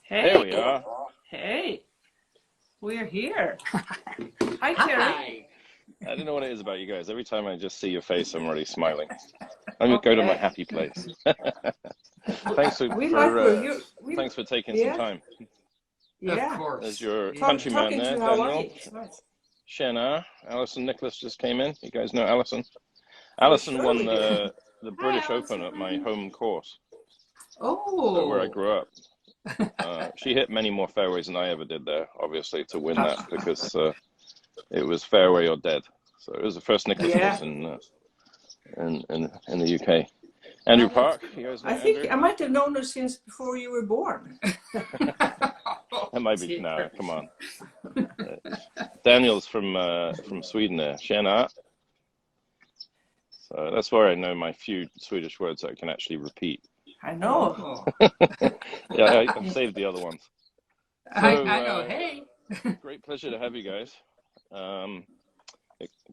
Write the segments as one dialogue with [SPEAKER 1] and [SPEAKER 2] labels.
[SPEAKER 1] There we
[SPEAKER 2] Hey,
[SPEAKER 1] are.
[SPEAKER 2] hey, we're here. Hi, Terry.
[SPEAKER 1] I don't know what it is about you guys. Every time I just see your face, I'm already smiling. Let me go to my happy place. Thanks
[SPEAKER 2] We like you.
[SPEAKER 1] thanks for taking some
[SPEAKER 2] Yeah,
[SPEAKER 1] time.
[SPEAKER 2] yeah.
[SPEAKER 3] Of course.
[SPEAKER 1] There's your
[SPEAKER 3] Yeah.
[SPEAKER 1] countryman
[SPEAKER 2] Talking
[SPEAKER 1] there,
[SPEAKER 2] to
[SPEAKER 1] Daniel.
[SPEAKER 2] Hawaii. It's nice.
[SPEAKER 1] Shanna, Alison Nicholas just came in. You guys know Alison?
[SPEAKER 2] For
[SPEAKER 1] Alison
[SPEAKER 2] sure
[SPEAKER 1] won
[SPEAKER 2] we do.
[SPEAKER 1] the
[SPEAKER 4] Hi,
[SPEAKER 1] British Open at my home course,
[SPEAKER 3] Oh.
[SPEAKER 1] where I grew up. She hit many more fairways than I ever did there, obviously, to win that because it was fairway or dead. So it was the first Nicholas course in the UK. Andrew Park, you guys know
[SPEAKER 2] I think
[SPEAKER 1] Andrew?
[SPEAKER 2] I might have known her since before you were born.
[SPEAKER 1] That might be, no, come on. Daniel's from Sweden there, Shanna. So that's where I know my few Swedish words that I can actually repeat.
[SPEAKER 2] I know.
[SPEAKER 1] Yeah, I've saved the other ones. So,
[SPEAKER 3] I know. Hey.
[SPEAKER 1] Great pleasure to have you guys.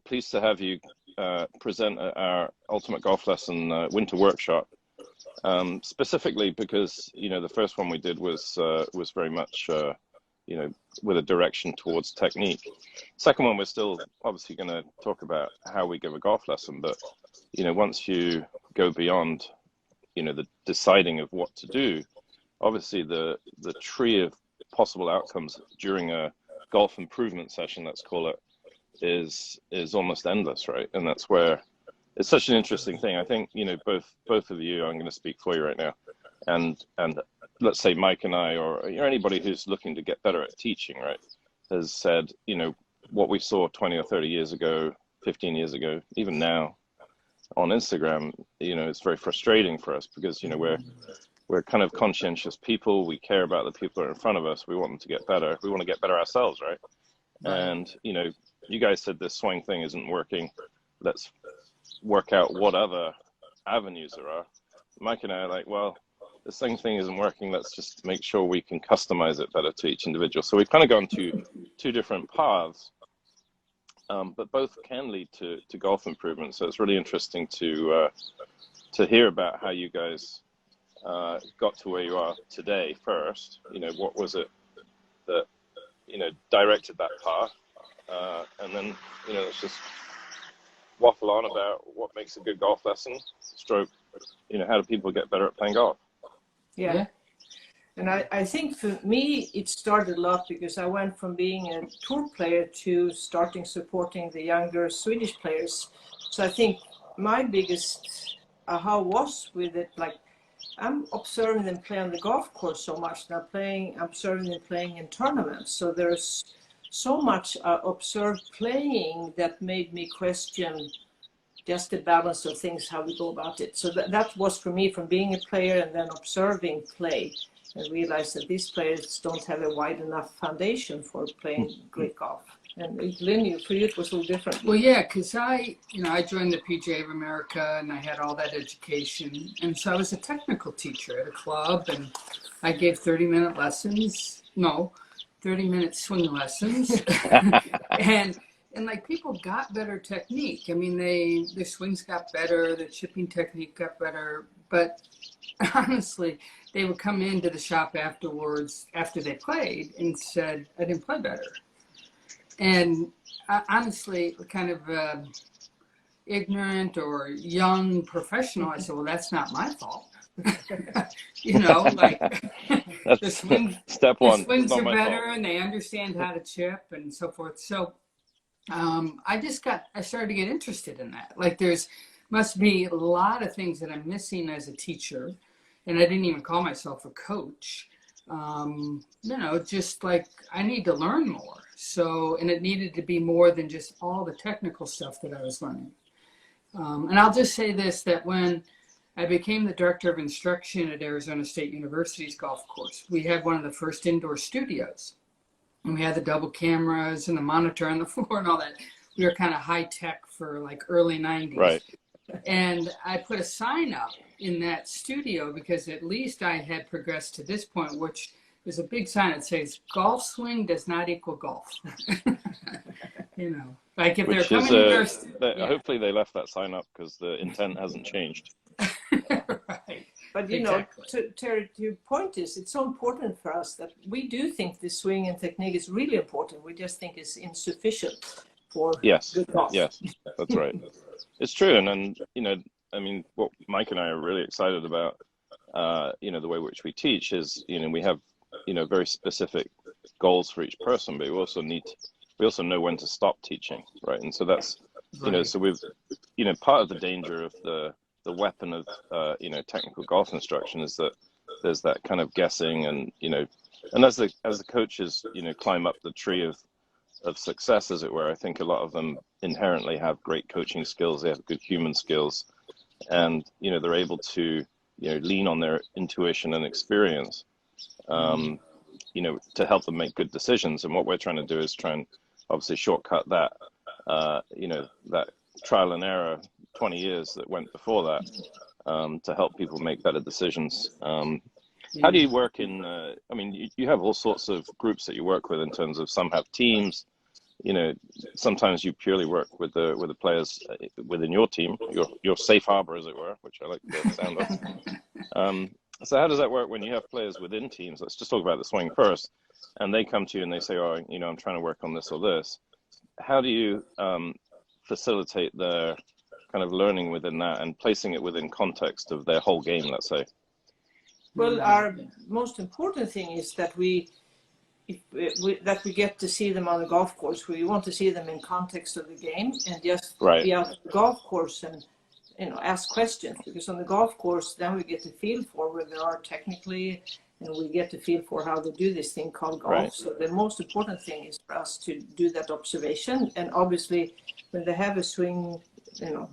[SPEAKER 1] Pleased to have you present at our Ultimate Golf Lesson Winter Workshop. Specifically because, you know, the first one we did was very much, you know, with a direction towards technique. Second one, we're still obviously going to talk about how we give a golf lesson, but, you know, once you go beyond, you know, the deciding of what to do, obviously the tree of possible outcomes during a golf improvement session, let's call it, is almost endless, right? And that's where it's such an interesting thing. I think, you know, both of you, I'm going to speak for you right now, and let's say Mike and I, or anybody who's looking to get better at teaching, right, has said, you know, what we saw 20 or 30 years ago, 15 years ago, even now on Instagram, you know, it's very frustrating for us because, you know, we're kind of conscientious people. We care about the people that are in front of us. We want them to get better. We want to get better ourselves, right? And, you know, you guys said this swing thing isn't working. Let's work out what other avenues there are. Mike and I are like, well, this thing isn't working. Let's just make sure we can customize it better to each individual. So we've kind of gone to two different paths, but both can lead to golf improvement. So it's really interesting to hear about how you guys got to where you are today first. You know, what was it that, you know, directed that path? And then, you know, let's just waffle on about what makes a good golf lesson, stroke, you know, how do people get better at playing golf?
[SPEAKER 2] Yeah. And I think for me, it started a lot because I went from being a tour player to starting supporting the younger Swedish players. So I think my biggest aha was with it, like, I'm observing them play on the golf course so much now, observing them playing in tournaments. So there's so much observed playing that made me question just the balance of things, how we go about it. So that was for me, from being a player and then observing play, and realized that these players don't have a wide enough foundation for playing great golf. And Lynn, for you, it was a little different.
[SPEAKER 3] Well, yeah, because I joined the PGA of America and I had all that education. And so I was a technical teacher at a club, and I gave 30-minute lessons. No, 30-minute swing lessons. And like, people got better technique. I mean, their swings got better, the chipping technique got better. But honestly, they would come into the shop afterwards, after they played, and said, I didn't play better. And honestly, kind of ignorant or young professional, I said, well, that's not my fault. You know, like, the swings are better and they understand how to chip and so forth. So I started to get interested in that. Like, must be a lot of things that I'm missing as a teacher. And I didn't even call myself a coach. You know, just like, I need to learn more. So, and it needed to be more than just all the technical stuff that I was learning. And I'll just say this, that when I became the director of instruction at Arizona State University's golf course, we had one of the first indoor studios. And we had the double cameras and the monitor on the floor and all that. We were kind of high tech for like early 90s.
[SPEAKER 1] Right.
[SPEAKER 3] And I put a sign up in that studio because at least I had progressed to this point, which is a big sign that says golf swing does not equal golf. You know, like if they're coming in
[SPEAKER 1] hopefully they left that sign up because the intent hasn't changed.
[SPEAKER 3] Right.
[SPEAKER 2] But you
[SPEAKER 3] exactly.
[SPEAKER 2] know, Terry, your point is, it's so important for us that we do think the swing and technique is really important. We just think it's insufficient for good golf.
[SPEAKER 1] Yes, that's right. It's true, and then you know, I mean, what Mike and I are really excited about, you know, the way which we teach is, you know, we have, you know, very specific goals for each person, but we also know when to stop teaching, right? And so that's, you know, so we've, you know, part of the danger of the weapon of, you know, technical golf instruction is that there's that kind of guessing, and, you know, and as the coaches, you know, climb up the tree of success, as it were, I think a lot of them inherently have great coaching skills. They have good human skills, and, you know, they're able to, you know, lean on their intuition and experience, you know, to help them make good decisions. And what we're trying to do is try and obviously shortcut that, you know, that trial and error 20 years that went before that, to help people make better decisions. How do you work in, I mean, you have all sorts of groups that you work with in terms of, some have teams, you know, sometimes you purely work with the players within your team, your safe harbor, as it were, which I like the sound of. So how does that work when you have players within teams? Let's just talk about the swing first, and they come to you and they say, oh, you know, I'm trying to work on this or this. How do you facilitate their kind of learning within that and placing it within context of their whole game, let's say?
[SPEAKER 2] Well, our most important thing is that we get to see them on the golf course. We want to see them in context of the game, and just be out on the golf course and, you know, ask questions, because on the golf course, then we get to feel for where they are technically, and we get to feel for how they do this thing called golf. So the most important thing is for us to do that observation, and obviously when they have a swing, you know,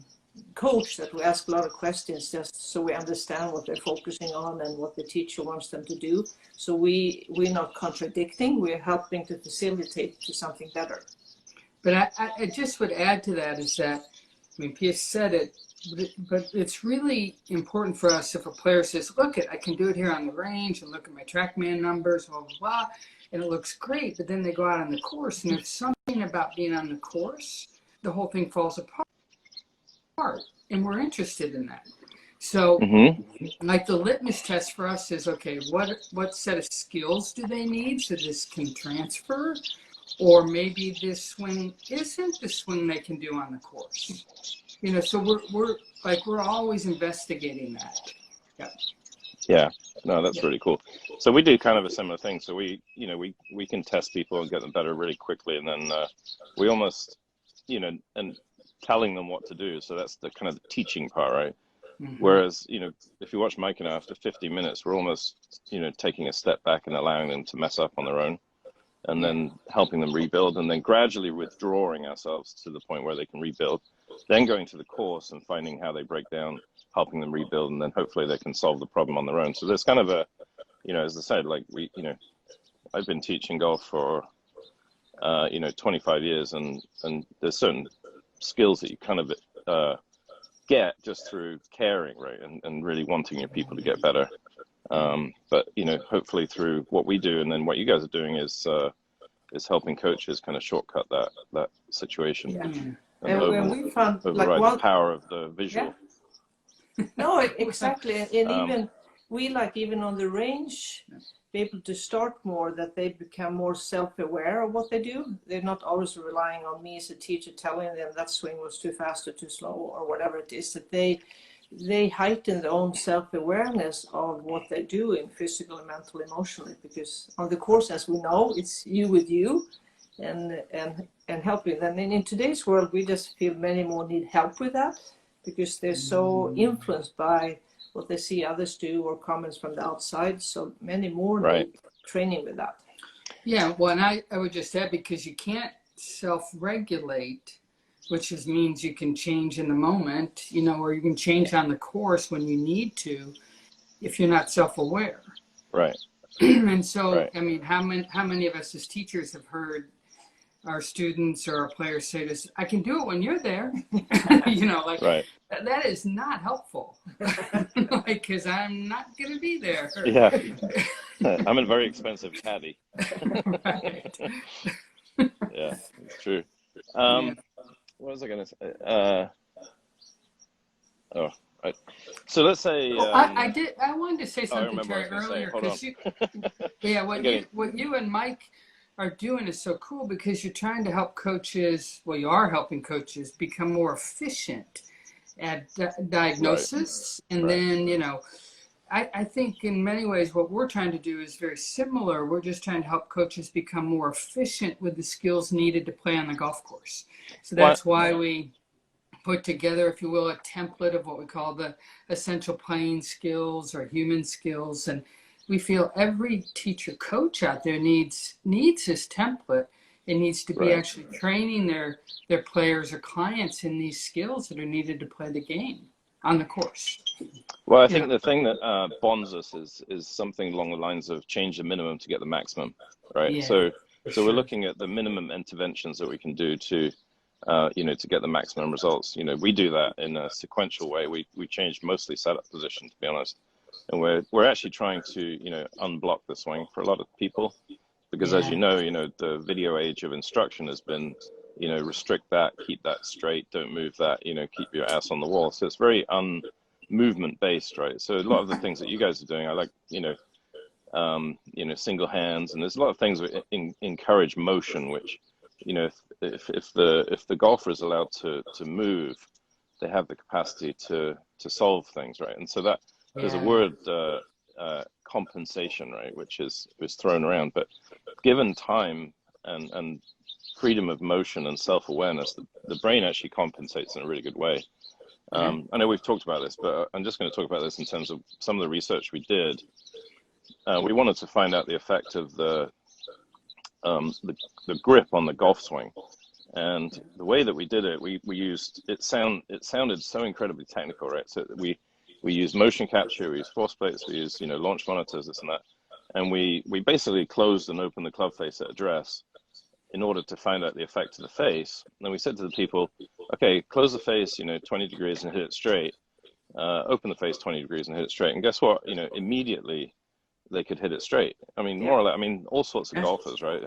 [SPEAKER 2] coach, that we ask a lot of questions just so we understand what they're focusing on and what the teacher wants them to do. So we're not contradicting, we're helping to facilitate to something better.
[SPEAKER 3] But I just would add to that is that, I mean, Pia said it, but it's really important for us if a player says, look, I can do it here on the range and look at my TrackMan numbers, blah, blah, blah, and it looks great, but then they go out on the course, and there's something about being on the course, the whole thing falls apart, and we're interested in that. So like the litmus test for us is, okay, what set of skills do they need so this can transfer? Or maybe this swing isn't the swing they can do on the course. You know, so we're always investigating that.
[SPEAKER 1] Yeah, no, that's really cool. So we do kind of a similar thing. So we can test people and get them better really quickly, and then we almost, you know, and telling them what to do. So that's the kind of the teaching part, right? Whereas, you know, if you watch Mike and I, after 50 minutes, we're almost, you know, taking a step back and allowing them to mess up on their own, and then helping them rebuild, and then gradually withdrawing ourselves to the point where they can rebuild, then going to the course and finding how they break down, helping them rebuild, and then hopefully they can solve the problem on their own. So there's kind of a, you know, as I said, like you know, I've been teaching golf for, you know, 25 years, and there's certain skills that you kind of get just through caring, right, and really wanting your people to get better. But, you know, hopefully through what we do and then what you guys are doing is helping coaches kind of shortcut that situation.
[SPEAKER 2] And we found
[SPEAKER 1] override
[SPEAKER 2] like
[SPEAKER 1] the power of the visual.
[SPEAKER 2] No, exactly. And even we, like, even on the range, be able to start more, that they become more self-aware of what they do. They're not always relying on me as a teacher telling them that swing was too fast or too slow or whatever it is, that they heighten their own self-awareness of what they do in physical, mental, emotionally, because on the course, as we know, it's you with you and helping them. And in today's world, we just feel many more need help with that, because they're so influenced by what they see others do or comments from the outside. So many more need training with that.
[SPEAKER 3] Yeah, well, and I would just add, because you can't self-regulate, which means you can change in the moment, you know, or you can change on the course when you need to, if you're not self-aware.
[SPEAKER 1] Right.
[SPEAKER 3] And so, I mean, how many of us as teachers have heard our students or our players say this, I can do it when you're there, you know, like that is not helpful, like, because I'm not going to be there.
[SPEAKER 1] Yeah. I'm a very expensive caddy. Yeah, it's true. What was I going to say? Right. So let's say
[SPEAKER 3] I wanted to say something, Terry, earlier, because what you and Mike are doing is so cool, because you're trying to help coaches. Well, you are helping coaches become more efficient at diagnosis, and then I think in many ways what we're trying to do is very similar. We're just trying to help coaches become more efficient with the skills needed to play on the golf course. So that's why we put together, if you will, a template of what we call the essential playing skills or human skills. And we feel every teacher coach out there needs this template. It needs to be actually training their players or clients in these skills that are needed to play the game on the course.
[SPEAKER 1] Well, I think the thing that bonds us is something along the lines of change the minimum to get the maximum, right?
[SPEAKER 3] Yeah,
[SPEAKER 1] so we're looking at the minimum interventions that we can do to, to get the maximum results. We do that in a sequential way. We change mostly setup position, to be honest, and we're actually trying to, unblock the swing for a lot of people, because as you know, the video age of instruction has been, restrict that, keep that straight, don't move that, keep your ass on the wall. So it's very movement based, right? So a lot of the things that you guys are doing, I like, single hands, and there's a lot of things that encourage motion, which, if the golfer is allowed to move, they have the capacity to solve things, right? And so that there's a word, compensation, right, which is thrown around, but given time and freedom of motion and self-awareness, the brain actually compensates in a really good way. I know we've talked about this, but I'm just going to talk about this in terms of some of the research we did. We wanted to find out the effect of the grip on the golf swing, and the way that we did it, we used it sounded so incredibly technical, right? So we use motion capture, we use force plates, we use launch monitors, this and that, and we basically closed and opened the club face at address in order to find out the effect of the face. And we said to the people, okay, close the face 20 degrees and hit it straight, open the face 20 degrees and hit it straight, and guess what, immediately they could hit it straight. I mean, more or less, all sorts of golfers, right?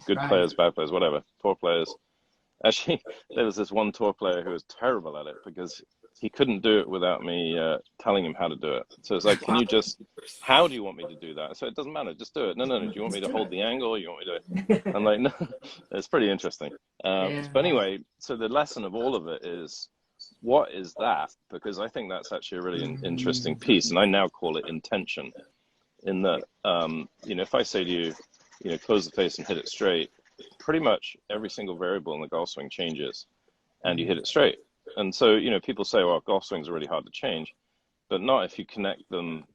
[SPEAKER 1] Good players, bad players, whatever, tour players. Actually, there was this one tour player who was terrible at it because he couldn't do it without me telling him how to do it. So it's like, how do you want me to do that? So it doesn't matter, just do it. No, do you want me to hold the angle? You want me to? I'm like, no. It's pretty interesting. But anyway, so the lesson of all of it is, what is that? Because I think that's actually a really interesting piece, and I now call it intention. In that, if I say to you, close the face and hit it straight, pretty much every single variable in the golf swing changes, and you hit it straight. And so, people say, well, golf swings are really hard to change, but not if you connect them,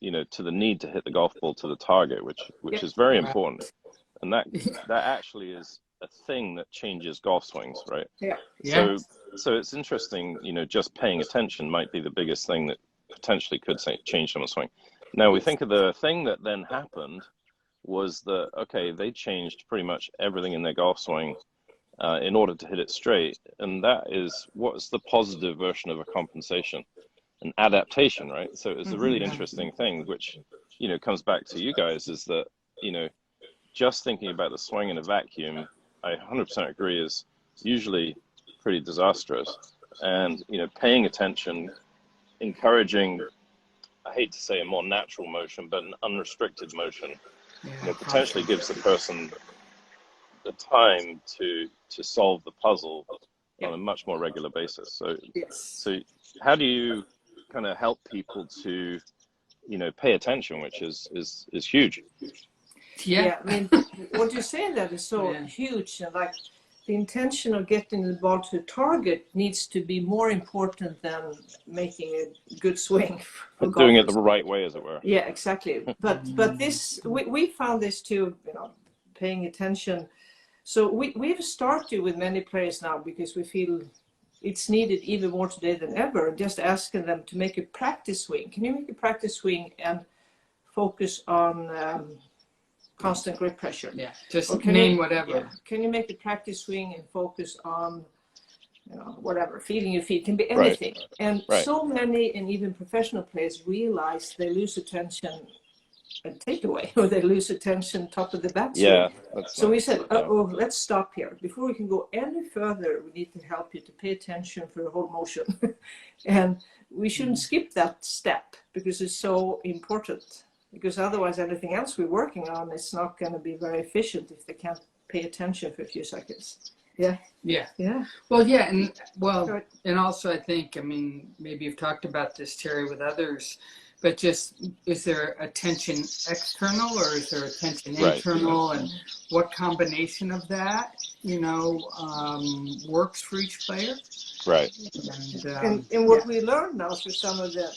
[SPEAKER 1] to the need to hit the golf ball to the target, which is very important. And that actually is a thing that changes golf swings, right? So it's interesting, just paying attention might be the biggest thing that potentially could change someone's swing. Now we think of the thing that then happened was that, okay, they changed pretty much everything in their golf swing in order to hit it straight. And that is, what's the positive version of a compensation? An adaptation, right? So it's a really interesting thing, which, comes back to you guys, is that, just thinking about the swing in a vacuum, I 100% agree, is usually pretty disastrous. And, paying attention, encouraging, I hate to say a more natural motion, but an unrestricted motion, potentially gives the person the time to solve the puzzle on a much more regular basis. So how do you kind of help people to, pay attention, which is huge?
[SPEAKER 2] I mean, what you're saying that is so huge, and like the intention of getting the ball to the target needs to be more important than making a good swing.
[SPEAKER 1] Doing it the right way, as it were.
[SPEAKER 2] Yeah, exactly. But this, we found this too, paying attention. So we've started with many players now because we feel it's needed even more today than ever. Just asking them to make a practice swing. Can you make a practice swing and focus on constant grip pressure?
[SPEAKER 3] Yeah, just name whatever.
[SPEAKER 2] Yeah. Can you make a practice swing and focus on, whatever, feeling your feet? Can be anything. Right. And so many, and even professional players, realize they lose attention takeaway, or they lose attention top of the batswing.
[SPEAKER 1] Yeah.
[SPEAKER 2] So we said, oh, let's stop here. Before we can go any further, we need to help you to pay attention for the whole motion. And we shouldn't skip that step because it's so important. Because otherwise, everything else we're working on is not going to be very efficient if they can't pay attention for a few seconds. Yeah.
[SPEAKER 3] Yeah.
[SPEAKER 2] Yeah.
[SPEAKER 3] Well, yeah. And also I think, I mean, maybe you've talked about this, Terry, with others, but just, is there attention external or is there attention internal? And what combination of that, works for each player?
[SPEAKER 1] Right.
[SPEAKER 2] And what we learned now through some of the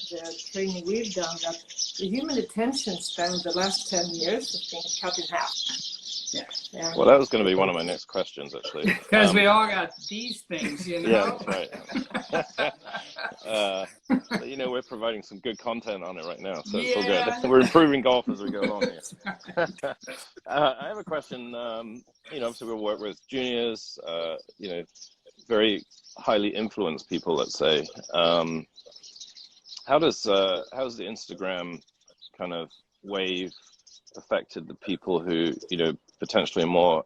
[SPEAKER 2] training we've done, that the human attention span the last 10 years has been cut in half. Yeah.
[SPEAKER 1] Well, that was going to be one of my next questions, actually.
[SPEAKER 3] Because we all got these things,
[SPEAKER 1] Yeah, that's right. We're providing some good content on it right now, so it's all good. We're improving golf as we go along here. I have a question. Obviously we'll work with juniors, very highly influenced people, let's say. How's the Instagram kind of wave affected the people who, potentially are more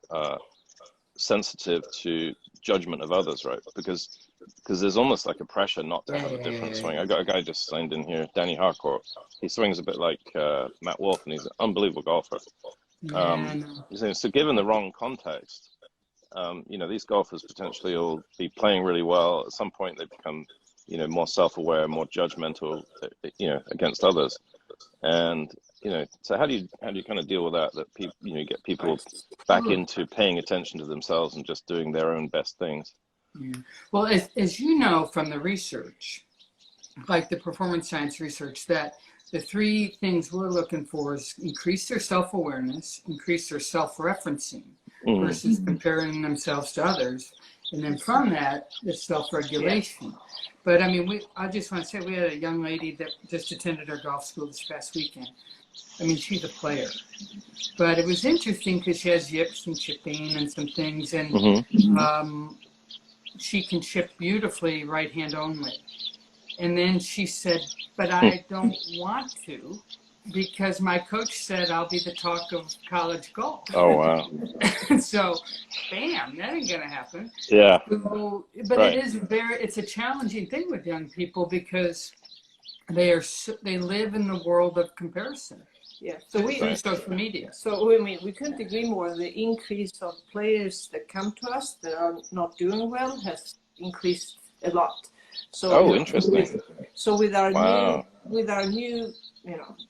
[SPEAKER 1] sensitive to judgment of others, right? Because there's almost like a pressure not to have a different swing. I got a guy just signed in here, Danny Harcourt. He swings a bit like Matt Wolf, and he's an unbelievable golfer. So given the wrong context, these golfers potentially will be playing really well. At some point, they become, more self-aware, more judgmental, against others. And so how do you kind of deal with that people, get people back into paying attention to themselves and just doing their own best things?
[SPEAKER 3] Yeah. Well, as you know from the research, like the performance science research, that the three things we're looking for is increase their self-awareness, increase their self-referencing versus comparing themselves to others. And then from that, the self-regulation. But I mean, I just want to say we had a young lady that just attended our golf school this past weekend. I mean, she's a player. But it was interesting because she has yips and chipping and some things. And she can chip beautifully right hand only. And then she said, but I don't want to because my coach said I'll be the talk of college golf.
[SPEAKER 1] Oh, wow.
[SPEAKER 3] So, bam, that ain't going to happen.
[SPEAKER 1] Yeah.
[SPEAKER 3] So, but it's a challenging thing with young people because they live in the world of comparison.
[SPEAKER 2] Yeah.
[SPEAKER 3] So through social media.
[SPEAKER 2] So we couldn't agree more. The increase of players that come to us that are not doing well has increased a lot. So
[SPEAKER 1] interesting.
[SPEAKER 2] So with our new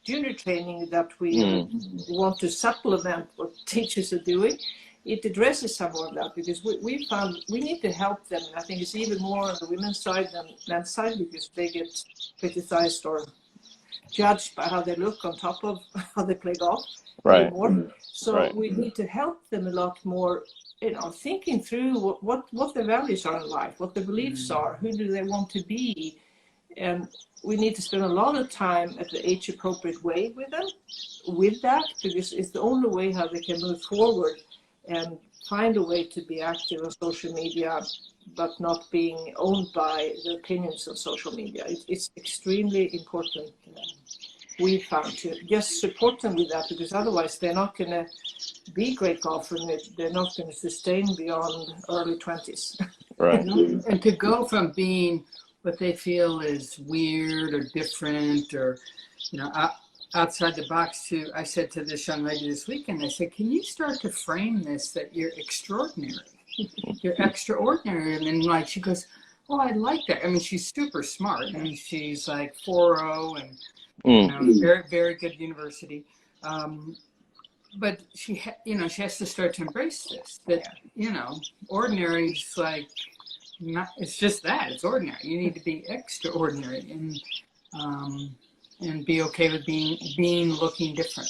[SPEAKER 2] junior training that we want to supplement what teachers are doing, it addresses some of that because we found we need to help them. And I think it's even more on the women's side than men's side because they get criticized or judged by how they look on top of how they play golf.
[SPEAKER 1] Right.
[SPEAKER 2] So we need to help them a lot more, thinking through what their values are in life, what their beliefs are, who do they want to be. And we need to spend a lot of time at the age-appropriate way with them, with that, because it's the only way how they can move forward and find a way to be active on social media, but not being owned by the opinions of social media. It's extremely important, we found, to just support them with that, because otherwise they're not going to be great golfers and they're not going to sustain beyond early 20s.
[SPEAKER 1] Right.
[SPEAKER 3] And to go from being what they feel is weird or different or, outside the box to, I said to this young lady this weekend, I said, can you start to frame this that you're extraordinary? You're extraordinary. And then she goes, oh, I like that. I mean, she's super smart. I mean, she's like 4.0 and very, very good university. But she has to start to embrace this, that, ordinary is like, it's just that, it's ordinary. You need to be extraordinary and be okay with being looking different.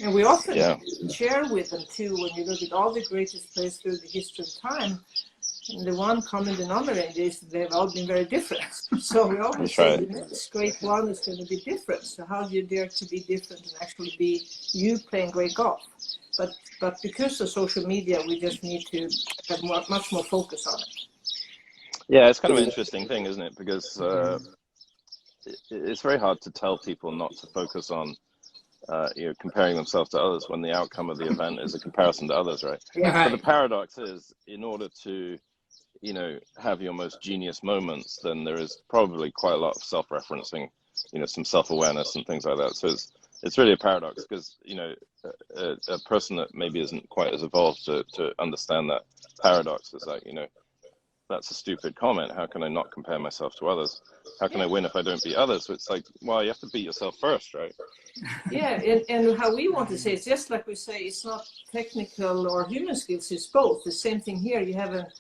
[SPEAKER 2] And we often share with them too, when you look at all the greatest players through the history of time, the one common denominator is they've all been very different. So we always say the next great one is going to be different. So how do you dare to be different and actually be you playing great golf? But because of social media, we just need to have much more focus on it.
[SPEAKER 1] Yeah, it's kind of an interesting thing, isn't it? Because it's very hard to tell people not to focus on comparing themselves to others when the outcome of the event is a comparison to others, right?
[SPEAKER 3] Yeah.
[SPEAKER 1] But the paradox is, in order to, have your most genius moments, then there is probably quite a lot of self-referencing, some self-awareness and things like that. So it's really a paradox, because, a person that maybe isn't quite as evolved to understand that paradox is like, that's a stupid comment. How can I not compare myself to others? How can I win if I don't beat others? So it's like, well, you have to beat yourself first, right?
[SPEAKER 2] Yeah, and how we want to say, it's just like we say, it's not technical or human skills, it's both. The same thing here. You have an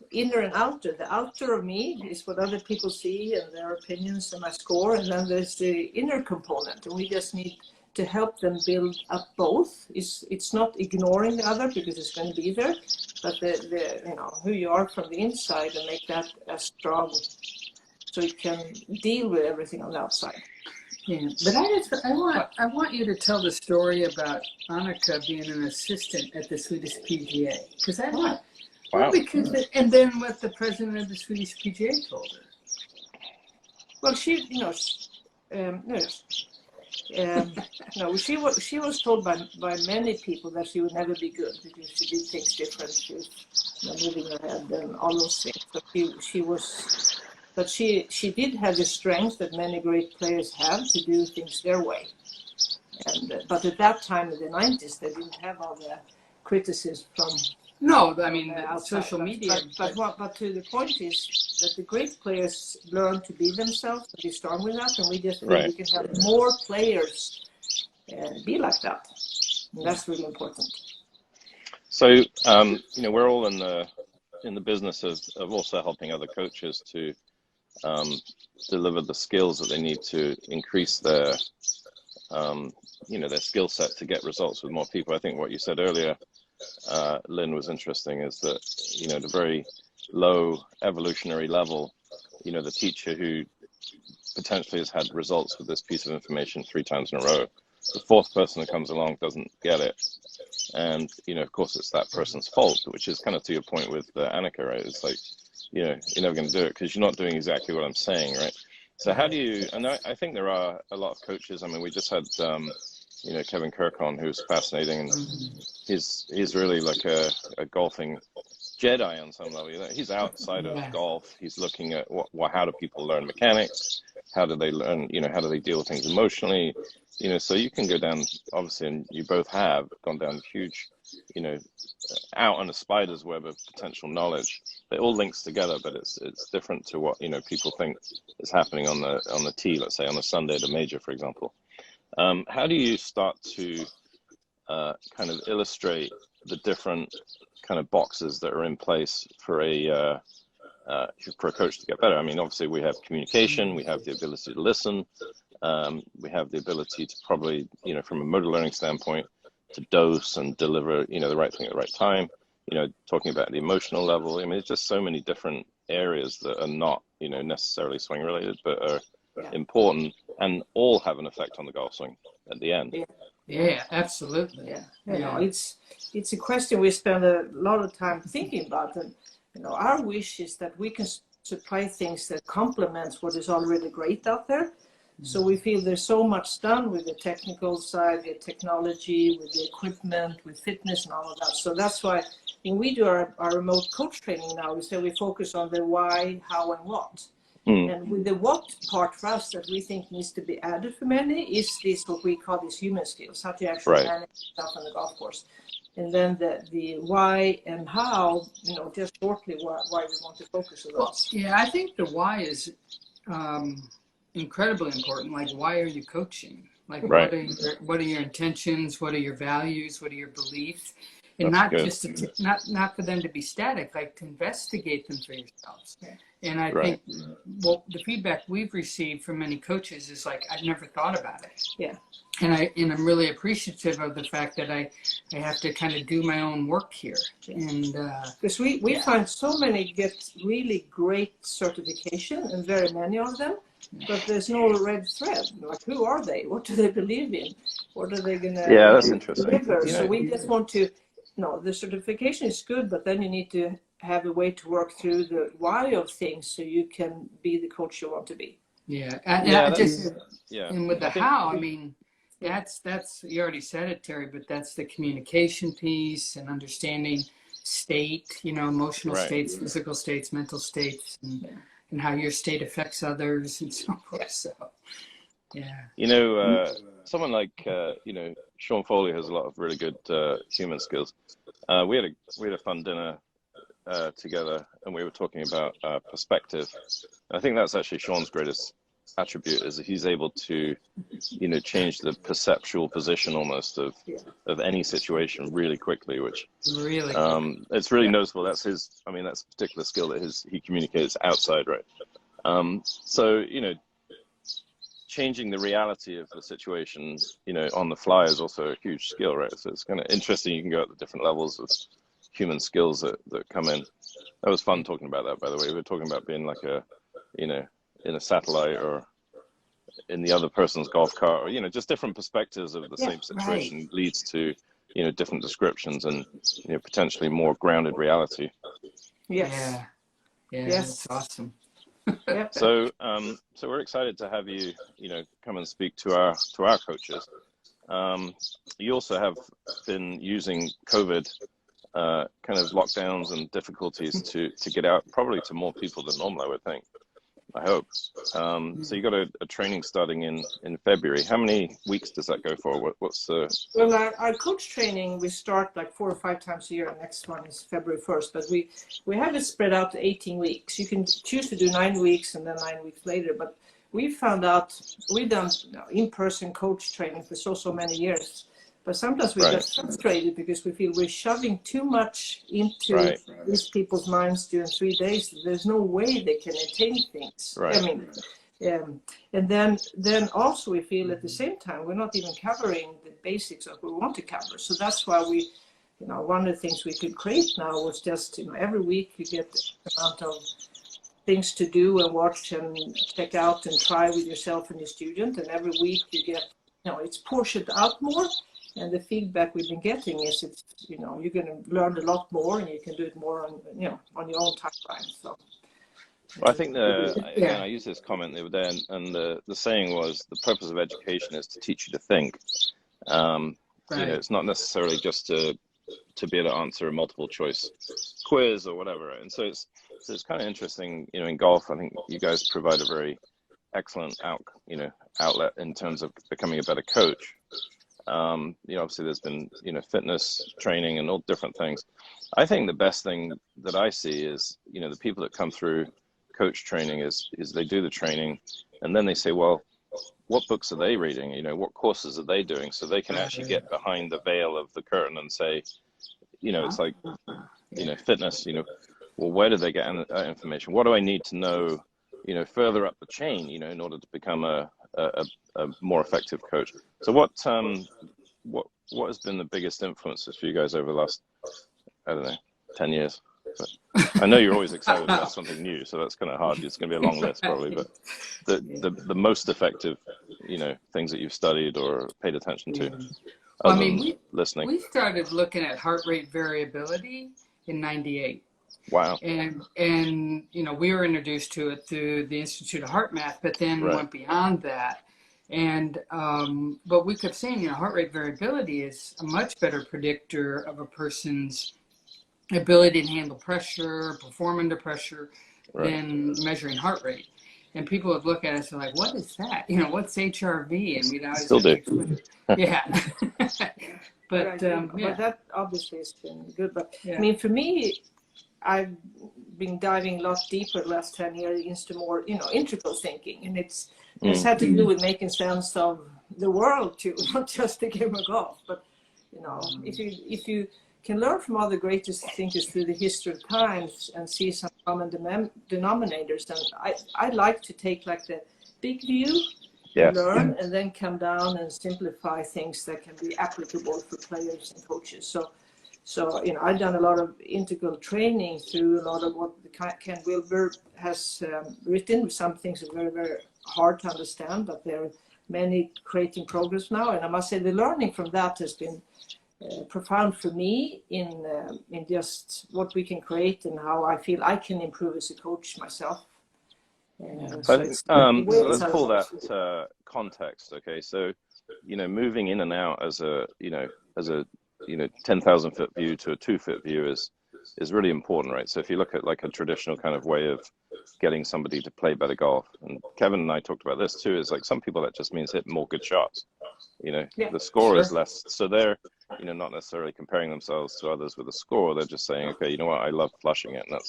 [SPEAKER 2] inner and outer. The outer of me is what other people see and their opinions and my score, and then there's the inner component, and we just need to help them build up both. It's not ignoring the other, because it's going to be there, but the who you are from the inside, and make that as strong so you can deal with everything on the outside.
[SPEAKER 3] Yeah, but I want you to tell the story about Annika being an assistant at the Swedish PGA, because I want.
[SPEAKER 1] Wow.
[SPEAKER 3] Well, and then what the president of the Swedish PGA told her.
[SPEAKER 2] Well, she was told by many people that she would never be good, because she did things different. She was moving her head and all those things. But she did have the strength that many great players have to do things their way. But at that time in the 90s, they didn't have all the criticism from.
[SPEAKER 3] No, I mean, social media.
[SPEAKER 2] But to the point is that the great players learn to be themselves, to be strong with that, and we just think we can have more players be like that. And that's really important.
[SPEAKER 1] So, we're all in the business of also helping other coaches to deliver the skills that they need to increase their, their skill set to get results with more people. I think what you said earlier, Lynn, was interesting, is that, the very low evolutionary level, the teacher who potentially has had results with this piece of information 3 times in a row, the 4th person that comes along doesn't get it. And, of course, it's that person's fault, which is kind of to your point with Annika, right? It's like, you're never going to do it because you're not doing exactly what I'm saying, right? So how do you, and I think there are a lot of coaches. I mean, we just had, Kevin Kirk on, who's fascinating, and he's really like a golfing Jedi on some level. He's outside of golf. He's looking at how do people learn mechanics? How do they learn, how do they deal with things emotionally? So you can go down, obviously, and you both have gone down huge, out on a spider's web of potential knowledge. It all links together, but it's different to what, people think is happening on the tee, let's say on a Sunday at a major, for example. How do you start to kind of illustrate the different kind of boxes that are in place for a coach to get better? I mean, obviously we have communication, we have the ability to listen, we have the ability to probably, from a motor learning standpoint, to dose and deliver, the right thing at the right time. Talking about the emotional level. I mean, it's just so many different areas that are not, necessarily swing related, but are important, and all have an effect on the golf swing at the end.
[SPEAKER 3] Yeah, absolutely.
[SPEAKER 2] Yeah. It's a question we spend a lot of time thinking about, and our wish is that we can supply things that complements what is already great out there. So we feel there's so much done with the technical side, the technology, with the equipment, with fitness and all of that. So that's why when we do our remote coach training now, we say we focus on the why, how, and what. And with the what part for us that we think needs to be added for many is this, what we call these human skills, how to actually manage yourself on the golf course. And then the why and how, just shortly why we want to focus on those.
[SPEAKER 3] Yeah, I think the why is incredibly important. Like, why are you coaching? Like, what are your intentions? What are your values? What are your beliefs? And not for them to be static, like to investigate them for yourselves. And I think the feedback we've received from many coaches is like, I've never thought about it.
[SPEAKER 2] Yeah.
[SPEAKER 3] And I'm really appreciative of the fact that I have to kind of do my own work here. And
[SPEAKER 2] because we find so many get really great certification, and very many of them, but there's no red thread. Like, who are they? What do they believe in? What are they going to
[SPEAKER 1] that's interesting.
[SPEAKER 2] deliver? So we just want to, the certification is good, but then you need to have a way to work through the why of things so you can be the coach you want to be.
[SPEAKER 3] And with the how, I mean, That's you already said it, Terry, but that's the communication piece and understanding state, emotional states, physical states, mental states, and how your state affects others and so forth. So, yeah.
[SPEAKER 1] Someone like, Sean Foley has a lot of really good human skills. We had a fun dinner together, and we were talking about perspective. And I think that's actually Sean's greatest attribute, is that he's able to, change the perceptual position almost of any situation really quickly, which
[SPEAKER 3] really
[SPEAKER 1] it's really noticeable. That's that's a particular skill that he communicates outside, right? So, changing the reality of the situation, on the fly is also a huge skill, right? So it's kind of interesting. You can go at the different levels of human skills that come in. That was fun talking about that, by the way. We were talking about being like in a satellite or in the other person's golf cart, or, just different perspectives of the same situation leads to, different descriptions and, potentially more grounded reality.
[SPEAKER 3] Yes. Yeah, that's awesome.
[SPEAKER 1] So we're excited to have you, come and speak to our coaches. You also have been using COVID kind of lockdowns and difficulties to get out probably to more people than normal, I would think. I hope. So you got a training starting in February. How many weeks does that go for? What's the...
[SPEAKER 2] Well, our coach training, we start like 4 or 5 times a year. Next one is February 1st, but we have it spread out to 18 weeks. You can choose to do 9 weeks and then 9 weeks later, but we found out, we've done in-person coach training for so many years. But sometimes we get frustrated because we feel we're shoving too much into these people's minds during 3 days. There's no way they can attain things.
[SPEAKER 1] Right.
[SPEAKER 2] And then also we feel at the same time we're not even covering the basics of what we want to cover. So that's why we, one of the things we could create now was just, every week you get the amount of things to do and watch and check out and try with yourself and your student. And every week you get, it's portioned out more. And the feedback we've been getting is you're going to learn a lot more, and you can do it more on your own timeline. So,
[SPEAKER 1] well, I think again, I used this comment the other day, and the saying was, the purpose of education is to teach you to think. It's not necessarily just to be able to answer a multiple choice quiz or whatever. And so it's kind of interesting. In golf, I think you guys provide a very excellent outlet in terms of becoming a better coach. Obviously there's been, fitness training and all different things. I think the best thing that I see is, the people that come through coach training is they do the training and then they say, well, what books are they reading? What courses are they doing? So they can actually get behind the veil of the curtain and say, it's like, fitness, well, where do they get that information? What do I need to know, further up the chain, in order to become a more effective coach? So what has been the biggest influences for you guys over the last, 10 years? But I know you're always excited about something new, so that's kind of hard. It's going to be a long list probably, but the most effective, things that you've studied or paid attention to. Listening.
[SPEAKER 3] We started looking at heart rate variability in '98.
[SPEAKER 1] Wow.
[SPEAKER 3] And we were introduced to it through the Institute of Heart Math, but then went beyond that. And but we kept saying, heart rate variability is a much better predictor of a person's ability to handle pressure, perform under pressure, than measuring heart rate. And people would look at us and like, what is that? What's HRV? And we'd always
[SPEAKER 1] still do.
[SPEAKER 3] Yeah.
[SPEAKER 2] But that obviously has been good. But for me, I've been diving a lot deeper the last 10 years into more, integral thinking. And it's had to do with making sense of the world too, not just the game of golf. But, if you can learn from all the greatest thinkers through the history of times and see some common denominators, then I like to take like the big view, learn, and then come down and simplify things that can be applicable for players and coaches. So I've done a lot of integral training through a lot of what Ken Wilber has written. Some things are very, very hard to understand, but there are many creating progress now. And I must say the learning from that has been profound for me in just what we can create and how I feel I can improve as a coach myself.
[SPEAKER 1] So let's pull that context. Okay, so you know, moving in and out as a, you know, 10,000 foot view to a 2-foot view is really important, right? So if you look at like a traditional kind of way of getting somebody to play better golf, and Kevin and I talked about this too, is like some people that just means hit more good shots. You know, the score is less, so they're, you know, not necessarily comparing themselves to others with a score. They're just saying, okay, you know what, I love flushing it, and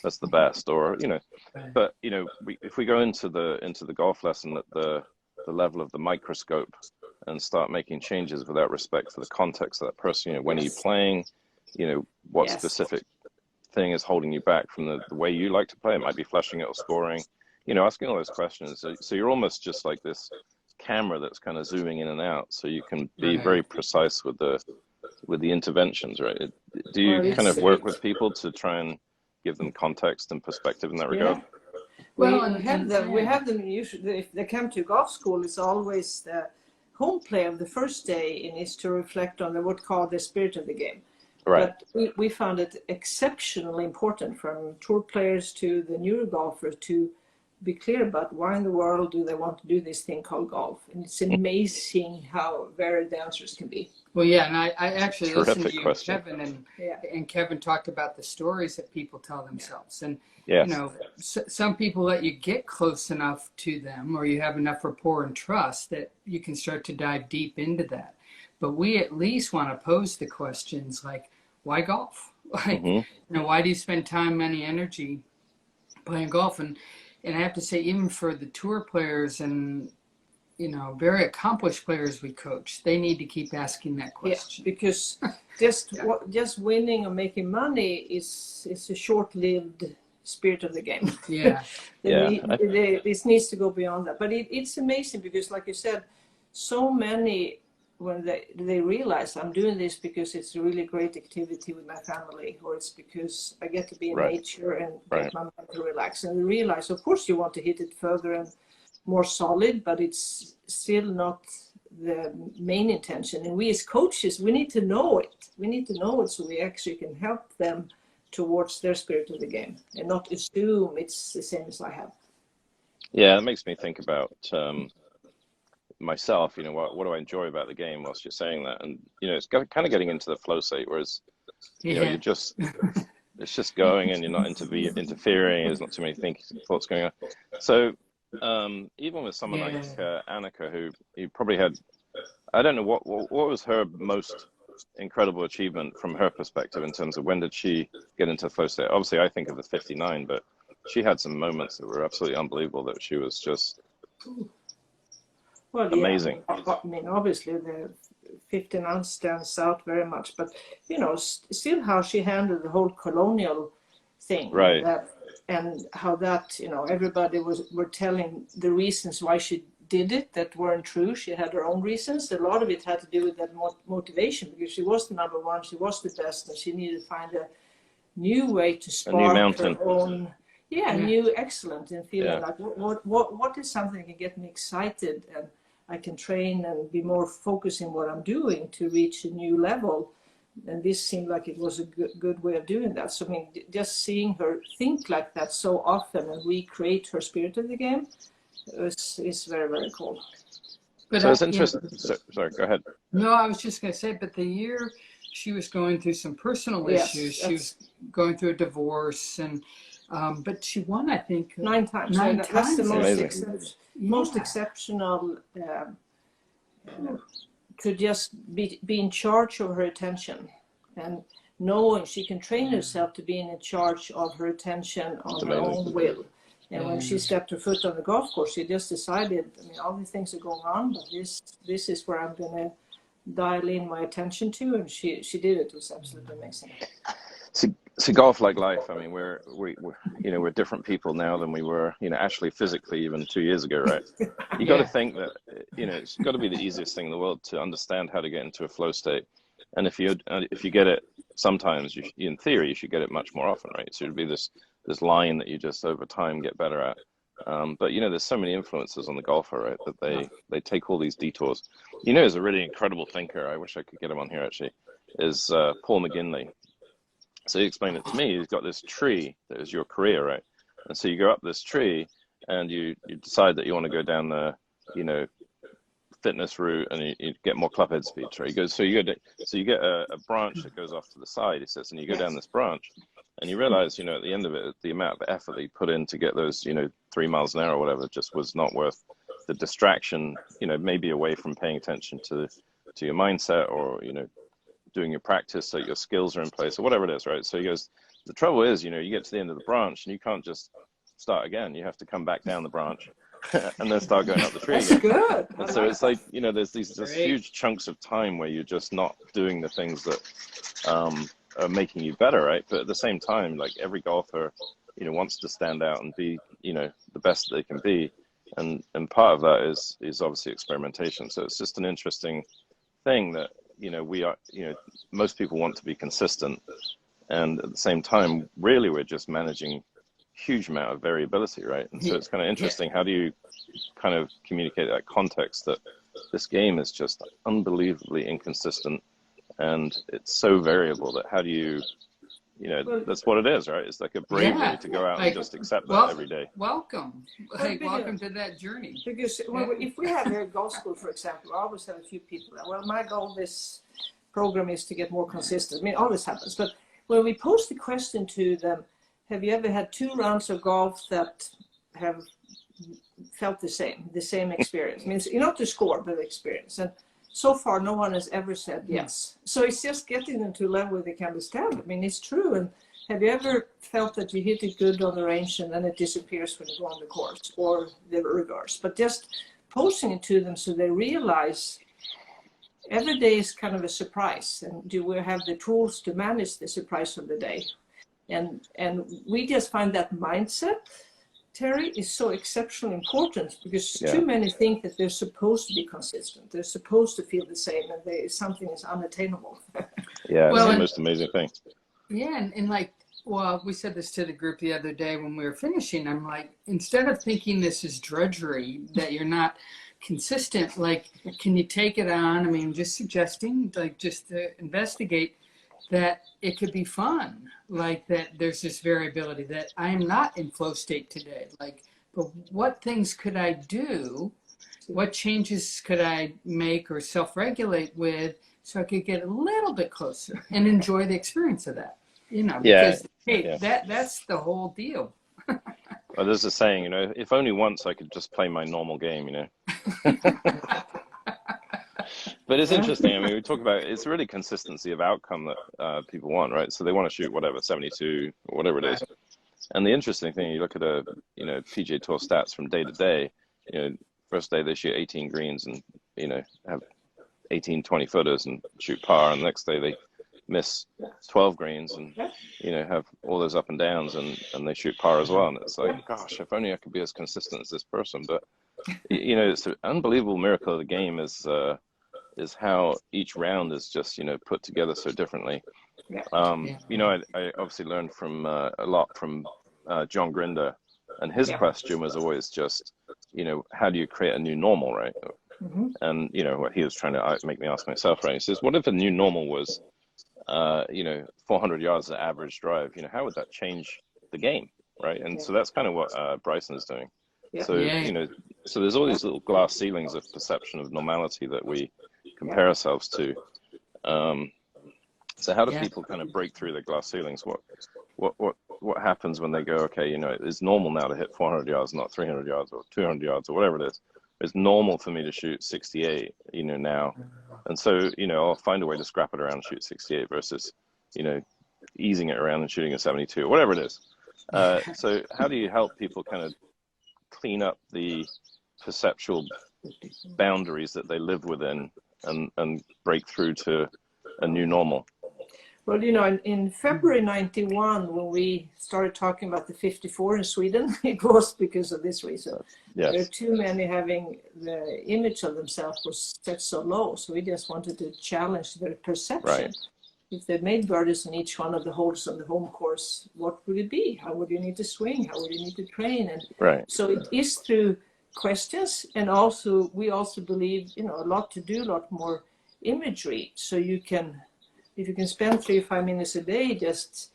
[SPEAKER 1] that's the best. Or, you know, but you know, if we go into the golf lesson at the level of the microscope and start making changes without respect for the context of that person, you know, when are you playing, you know, what specific thing is holding you back from the way you like to play. It might be flushing it or scoring, you know, asking all those questions. So you're almost just like this camera that's kind of zooming in and out, so you can be very precise with the interventions, right? Do you kind of work with people to try and give them context and perspective in that regard?
[SPEAKER 2] Well, we have them usually, if they come to golf school, it's always the home play of the first day, and is to reflect on what called the spirit of the game.
[SPEAKER 1] Right.
[SPEAKER 2] But we found it exceptionally important, from tour players to the newer golfers, to be clear about why in the world do they want to do this thing called golf. And it's amazing how varied the answers can be.
[SPEAKER 3] Well, yeah, and I actually listened to you,
[SPEAKER 1] question.
[SPEAKER 3] Kevin, and Kevin talked about the stories that people tell themselves. And,
[SPEAKER 1] yes.
[SPEAKER 3] you know, some people let you get close enough to them, or you have enough rapport and trust that you can start to dive deep into that. But we at least want to pose the questions like, why golf? Like, you know, why do you spend time, money, energy playing golf? And I have to say, even for the tour players and, you know, very accomplished players we coach, they need to keep asking that question.
[SPEAKER 2] Yeah, because just winning or making money is a short-lived spirit of the game.
[SPEAKER 3] Yeah.
[SPEAKER 2] This needs to go beyond that. But it's amazing because, like you said, so many, when they realize I'm doing this because it's a really great activity with my family, or it's because I get to be in nature and get my mind to relax, and they realize, of course, you want to hit it further and more solid, but it's still not the main intention. And we as coaches, we need to know it. We need to know it so we actually can help them towards their spirit of the game, and not assume it's the same as I have.
[SPEAKER 1] Yeah, it makes me think about myself. You know, what do I enjoy about the game whilst you're saying that? And, you know, it's kind of getting into the flow state, whereas, you know, you're just, it's just going and you're not interfering. There's not too many thoughts going on. So even with someone like Annika, who probably had, I don't know, what was her most incredible achievement from her perspective in terms of when did she get into flow state? Obviously, I think of the 59, but she had some moments that were absolutely unbelievable, that she was just amazing.
[SPEAKER 2] I mean, obviously the 59 stands out very much, but, you know, still how she handled the whole colonial thing, and how that, you know, everybody were telling the reasons why she did it that weren't true. She had her own reasons. A lot of it had to do with that motivation, because she was the number one, she was the best, and she needed to find a new way to spark her own new excellence, and feeling like what is something that can get me excited, and I can train and be more focused in what I'm doing to reach a new level. And this seemed like it was a good way of doing that. So I mean, just seeing her think like that so often and recreate her spirit of the game is very, very cool.
[SPEAKER 3] But
[SPEAKER 1] so it's interesting. Sorry, go ahead.
[SPEAKER 3] No, I was just going to say, but the year she was going through some personal issues, she was going through a divorce, and but she won, I think,
[SPEAKER 2] 9 times. That's the most exceptional. To just be in charge of her attention, and knowing she can train herself to be in charge of her attention on her own will. And when she stepped her foot on the golf course, she just decided, I mean, all these things are going on, but this is where I'm going to dial in my attention to, and she did it. It was absolutely amazing.
[SPEAKER 1] So golf, like life, I mean, we're you know, we're different people now than we were, you know, actually physically even 2 years ago, right? You got to think that, you know, it's got to be the easiest thing in the world to understand how to get into a flow state. And if you get it sometimes, in theory, you should get it much more often, right? So it'd be this line that you just over time get better at. But, you know, there's so many influences on the golfer, right, that they take all these detours. You know, there's a really incredible thinker, I wish I could get him on here actually, is Paul McGinley. So he explained it to me. He's got this tree that is your career, right? And so you go up this tree and you decide that you want to go down the, you know, fitness route, and you get more club head speed. Right? He goes, so you get a branch that goes off to the side. He says, and you go down this branch, and you realize, at the end of it, the amount of effort that you put in to get those, 3 miles an hour or whatever, just was not worth the distraction. Maybe away from paying attention to your mindset, or doing your practice so your skills are in place, or whatever it is, right? So he goes, the trouble is, you get to the end of the branch and you can't just start again. You have to come back down the branch and then start going up the tree again.
[SPEAKER 2] Good.
[SPEAKER 1] And so it's like, there's these huge chunks of time where you're just not doing the things that are making you better, right? But at the same time, like every golfer, wants to stand out and be, the best that they can be. And part of that is obviously experimentation. So it's just an interesting thing that, we are, most people want to be consistent. And at the same time, really, we're just managing huge amount of variability, right? And so it's kind of interesting. How do you kind of communicate that context that this game is just unbelievably inconsistent and it's so variable that how do you, that's what it is, right? It's like a bravery to go out and just accept that every day.
[SPEAKER 3] Welcome to that journey.
[SPEAKER 2] Because if we have a golf school, for example, I always have a few people that, well, my goal this program is to get more consistent. I mean, all this happens, but when we pose the question to them, have you ever had 2 rounds of golf that have felt the same experience? I mean, not the score, but the experience. And so far, no one has ever said yes. So it's just getting them to a level where they can understand. I mean, it's true. And have you ever felt that you hit it good on the range and then it disappears when you go on the course, or the reverse? But just posing it to them so they realize every day is kind of a surprise. And do we have the tools to manage the surprise of the day? And we just find that mindset, Terry, is so exceptionally important, because too many think that they're supposed to be consistent. They're supposed to feel the same, and something is unattainable.
[SPEAKER 1] Yeah, it's the most amazing thing.
[SPEAKER 3] Yeah, and like, well, we said this to the group the other day when we were finishing. I'm like, instead of thinking this is drudgery, that you're not consistent, like, can you take it on? I mean, just suggesting, like, just to investigate that it could be fun, like that there's this variability, that I am not in flow state today. Like, but what things could I do? What changes could I make or self-regulate with so I could get a little bit closer and enjoy the experience of that? Because that's the whole deal.
[SPEAKER 1] Well, there's a saying, if only once I could just play my normal game, But it's interesting. I mean, we talk about, it's really consistency of outcome that people want, right? So they want to shoot whatever, 72, or whatever it is. And the interesting thing, you look at PGA Tour stats from day to day. First day they shoot 18 greens and have 18 20-footers and shoot par, and the next day they miss 12 greens and have all those up and downs and they shoot par as well. And it's like, gosh, if only I could be as consistent as this person. But it's an unbelievable miracle of the game is how each round is just put together so differently. I obviously learned from a lot from John Grinder, and his question was always just how do you create a new normal, right? And what he was trying to make me ask myself, right? He says, what if a new normal was 400 yards of average drive? How would that change the game, right? And so that's kind of what Bryson is doing. So so there's all these little glass ceilings of perception of normality that we compare ourselves to. So how do people kind of break through the glass ceilings? What happens when they go, okay, it's normal now to hit 400 yards, not 300 yards or 200 yards or whatever it is. It's normal for me to shoot 68, now. And so, I'll find a way to scrap it around and shoot 68 versus, easing it around and shooting a 72 or whatever it is. So how do you help people kind of clean up the perceptual boundaries that they live within and break through to a new normal?
[SPEAKER 2] Well, in February 91, when we started talking about the 54 in Sweden, it was because of this reason.
[SPEAKER 1] Yes.
[SPEAKER 2] There are too many having the image of themselves was set so low. So we just wanted to challenge their perception.
[SPEAKER 1] Right.
[SPEAKER 2] If they made birdies in each one of the holes on the home course, what would it be? How would you need to swing? How would you need to train? And so it is through questions, and also we also believe a lot to do, a lot more imagery. So if you can spend 3 or 5 minutes a day, just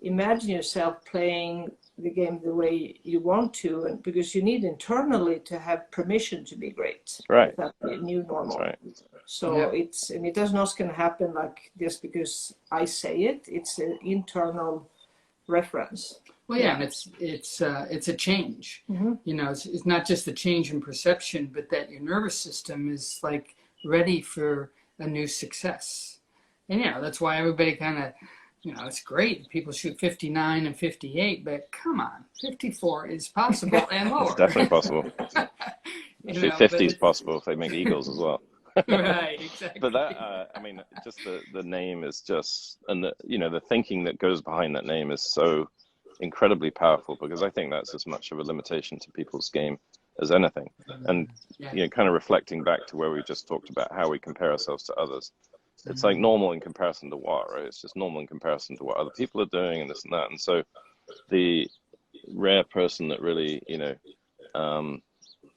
[SPEAKER 2] imagine yourself playing the game the way you want to, and because you need internally to have permission to be great.
[SPEAKER 1] Right.
[SPEAKER 2] That's the new normal.
[SPEAKER 1] That's right.
[SPEAKER 2] So it does not going to happen like just because I say it. It's an internal reference.
[SPEAKER 3] Well, yeah, and it's a change.
[SPEAKER 2] Mm-hmm.
[SPEAKER 3] You know, it's not just a change in perception, but that your nervous system is like ready for a new success. And you know, that's why everybody kind of, you know, it's great. People shoot 59 and 58, but come on, 54 is possible and lower.
[SPEAKER 1] It's definitely possible. Actually, 50 is possible if they make eagles as well.
[SPEAKER 3] Right, exactly.
[SPEAKER 1] But that, I mean, just the name is just, and you know, the thinking that goes behind that name is so incredibly powerful, because I think that's as much of a limitation to people's game as anything. And you know, kind of reflecting back to where we just talked about how we compare ourselves to others. It's like normal in comparison to what, right? It's just normal in comparison to what other people are doing and this and that. And so the rare person that really, you know,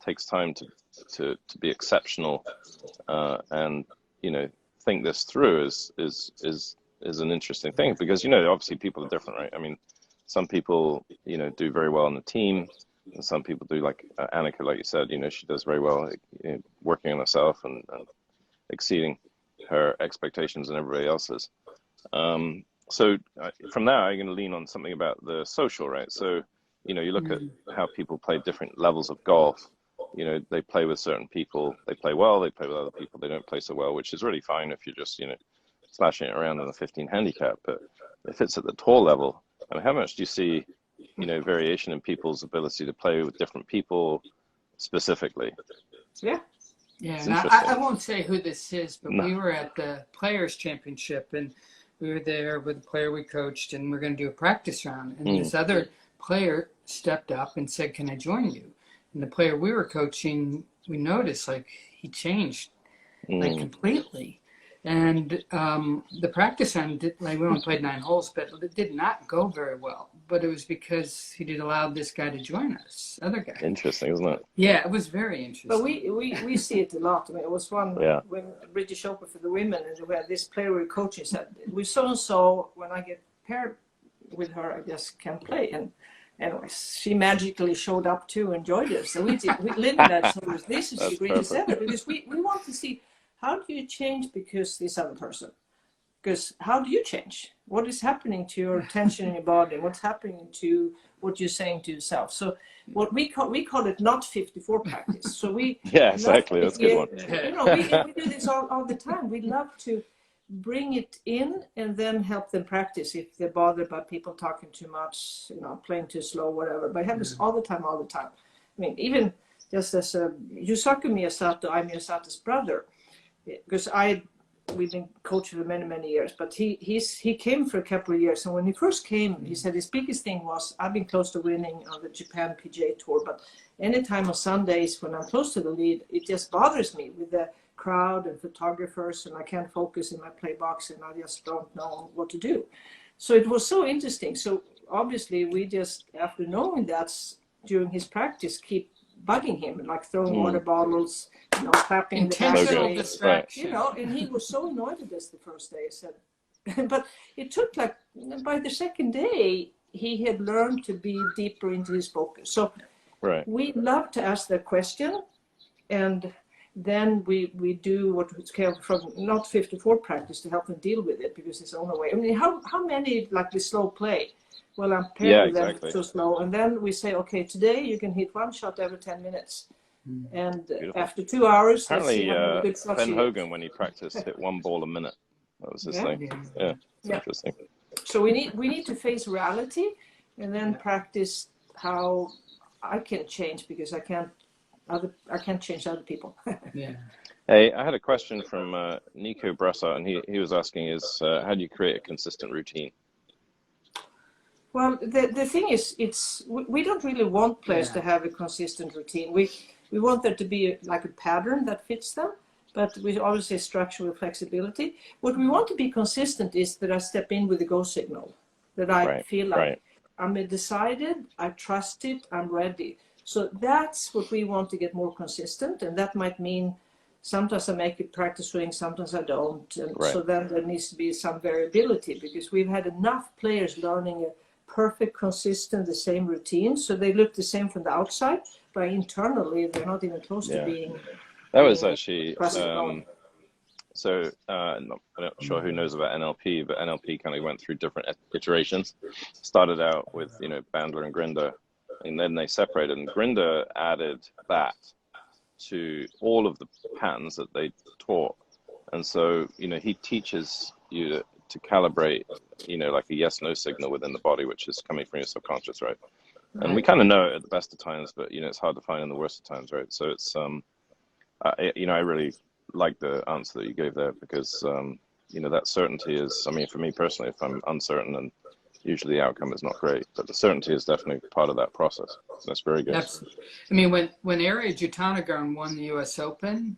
[SPEAKER 1] takes time to be exceptional and, you know, think this through is an interesting thing, because, you know, obviously people are different, right? I mean, some people, you know, do very well on the team, and some people do, like Annika, like you said, you know, she does very well, you know, working on herself and exceeding her expectations and everybody else's. So from that, I'm going to lean on something about the social, right? So, you know, you look at how people play different levels of golf. You know, they play with certain people, they play well, they play with other people, they don't play so well, which is really fine if you're just, you know, slashing it around in a 15 handicap. But if it's at the tour level, I mean, how much do you see, you know, variation in people's ability to play with different people specifically?
[SPEAKER 2] Yeah.
[SPEAKER 3] Yeah, and I won't say who this is, but we were at the Players Championship, and we were there with the player we coached, and we're going to do a practice round. And this other player stepped up and said, "Can I join you?" And the player we were coaching, we noticed, like, he changed, like, completely. And the practice round, like, we only played 9 holes, but it did not go very well. But it was because he did allow this guy to join us, other guy.
[SPEAKER 1] Interesting, isn't it?
[SPEAKER 3] Yeah, it was very interesting.
[SPEAKER 2] But we see it a lot. I mean, it was one when British Open for the women, and we had this player we were coaching said, "We so when I get paired with her, I just can't play." And anyways, she magically showed up too and joined us. So Lynn and I said, "This is the greatest ever," because we want to see, how do you change because this other person? Because how do you change? What is happening to your tension in your body? What's happening to what you're saying to yourself? So what we call it not 54 practice. So we
[SPEAKER 1] exactly, that's a good one.
[SPEAKER 2] You know, we do this all the time. We love to bring it in and then help them practice if they're bothered by people talking too much, you know, playing too slow, whatever. But I have this all the time. I mean, even just as Yusaku Miyasato, I'm Miyasato's brother, because we've been coaching for many, many years, but he came for a couple of years. And when he first came, he said his biggest thing was, I've been close to winning on the Japan PGA Tour, but anytime on Sundays when I'm close to the lead, it just bothers me with the crowd and photographers, and I can't focus in my play box, and I just don't know what to do. So it was so interesting. So obviously we just, after knowing that, during his practice, keep bugging him, like throwing water bottles, you know, clapping
[SPEAKER 3] intentional distraction.
[SPEAKER 2] You know, and he was so annoyed at this the first day. I said, but it took, like, by the second day, he had learned to be deeper into his focus. So we love to ask that question, and then we do what is called from not 54 practice to help them deal with it, because it's the only way. I mean, how many, like, the slow play? Well, I'm paired with them so slow. And then we say, okay, today you can hit 1 shot every 10 minutes. And after 2 hours,
[SPEAKER 1] apparently Ben Hogan, when he practiced, hit 1 ball a minute. That was his thing. Yeah, it's interesting.
[SPEAKER 2] So we need to face reality, and then practice how I can change, because I can't change other people.
[SPEAKER 1] Hey, I had a question from Nico Bressa, and he was asking is how do you create a consistent routine?
[SPEAKER 2] Well, the thing is, we don't really want players to have a consistent routine. We want there to be like a pattern that fits them, but we always say structure with flexibility. What we want to be consistent is that I step in with the go signal, that I feel like I'm decided, I trust it, I'm ready. So that's what we want to get more consistent, and that might mean sometimes I make a practice swing, sometimes I don't. And so then there needs to be some variability, because we've had enough players learning a perfect, consistent, the same routine. So they look the same from the outside, but internally they're not even close to being.
[SPEAKER 1] That was actually so. I'm not sure who knows about NLP, but NLP kind of went through different iterations. Started out with Bandler and Grinder, and then they separated. And Grinder added that to all of the patterns that they taught. And so he teaches you to calibrate, like a yes/no signal within the body, which is coming from your subconscious, right? And we kind of know it at the best of times, but it's hard to find in the worst of times, right? So it's I really like the answer that you gave there, because that certainty is, I mean, for me personally, if I'm uncertain, and usually the outcome is not great, but the certainty is definitely part of that process. That's very good.
[SPEAKER 3] Absolutely. I mean, when Ariya Jutanugarn won the U.S. Open,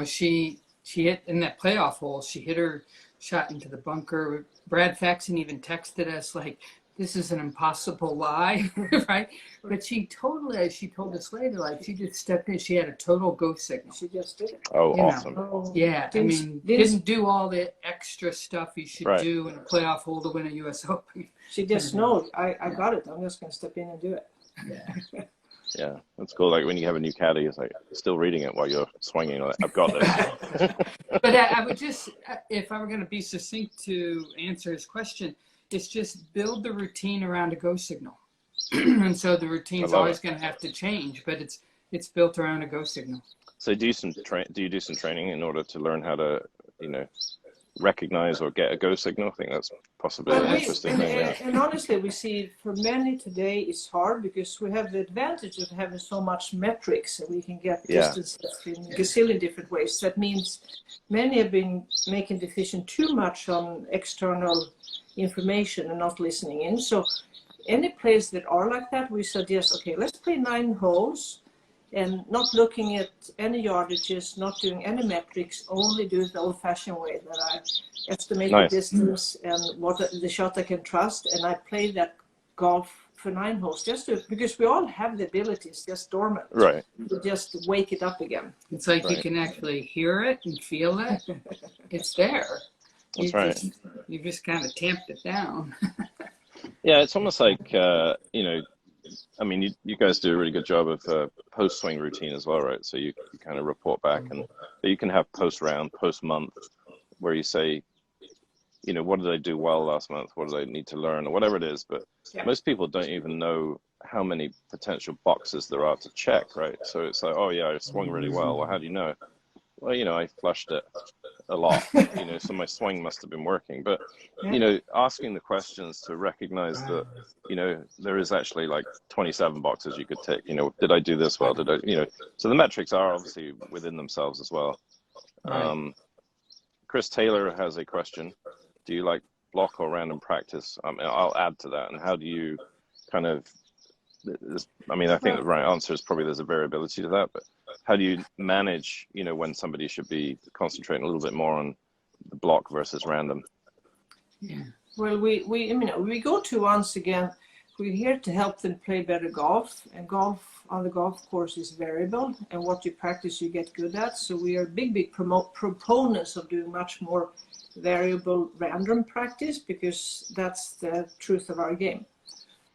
[SPEAKER 3] she hit in that playoff hole, she hit her shot into the bunker. Brad Faxon even texted us like, this is an impossible lie, right? But she totally, as she told us later, like she just stepped in, she had a total go signal.
[SPEAKER 2] She just did it.
[SPEAKER 1] Oh, awesome.
[SPEAKER 3] Yeah, I mean, didn't do all the extra stuff you should do in a playoff hole to win a U.S. Open.
[SPEAKER 2] She just knows, I got it, I'm just going to step in and do it.
[SPEAKER 3] Yeah.
[SPEAKER 1] Yeah, that's cool. Like when you have a new caddy, it's like still reading it while you're swinging. Like, I've got this.
[SPEAKER 3] But I would just, if I were going to be succinct to answer his question, it's just build the routine around a go signal. And so the routine's always going to have to change, but it's built around a go signal.
[SPEAKER 1] So do you do some training in order to learn how to, recognize or get a go signal? I think that's possibly an interesting thing.
[SPEAKER 2] And honestly, we see for many today it's hard because we have the advantage of having so much metrics, and we can get distances in a gazillion different ways. That means many have been making decisions too much on external information and not listening in. So any players that are like that, we suggest, okay, let's play 9 holes and not looking at any yardages, not doing any metrics, only do it the old-fashioned way, that I estimate the distance and what the shot I can trust, and I play that golf for 9 holes, because we all have the abilities, just dormant,
[SPEAKER 1] right?
[SPEAKER 2] To just wake it up again.
[SPEAKER 3] It's like you can actually hear it and feel it. It's there.
[SPEAKER 1] That's
[SPEAKER 3] You just kind of tamped it down.
[SPEAKER 1] Yeah, it's almost like I mean, you guys do a really good job of post-swing routine as well, right? So you kind of report back, but you can have post-round, post-month, where you say, what did I do well last month? What did I need to learn, or whatever it is? But most people don't even know how many potential boxes there are to check, right? So it's like, oh yeah, I swung really well. Well, how do you know? Well, I flushed it a lot, so my swing must have been working. But, asking the questions to recognize that, there is actually like 27 boxes you could tick. Did I do this well? Did I, so the metrics are obviously within themselves as well. Chris Taylor has a question. Do you like block or random practice? I mean, I'll add to that. And how do you kind of, I think the right answer is probably there's a variability to that, but how do you manage, when somebody should be concentrating a little bit more on the block versus random?
[SPEAKER 2] Yeah. Well, we go to, once again, we're here to help them play better golf, and golf on the golf course is variable, and what you practice you get good at. So we are big proponents of doing much more variable random practice, because that's the truth of our game.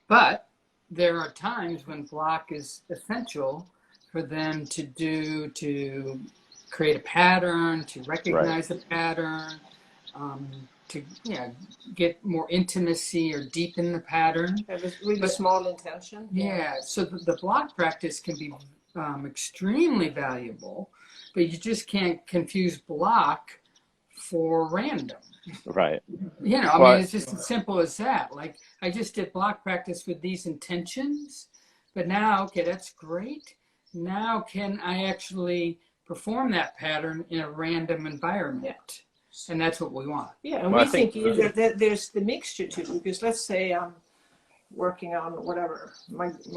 [SPEAKER 3] But there are times when block is essential for them to create a pattern, to recognize a pattern, to get more intimacy or deepen the pattern.
[SPEAKER 2] Have a really small intention.
[SPEAKER 3] Yeah, so the block practice can be extremely valuable, but you just can't confuse block for random.
[SPEAKER 1] Right.
[SPEAKER 3] It's just as simple as that. Like, I just did block practice with these intentions, but now, okay, that's great. Now can I actually perform that pattern in a random environment? Yeah. And that's what we want.
[SPEAKER 2] Yeah, and we think either that there's the mixture too, because let's say I'm working on whatever,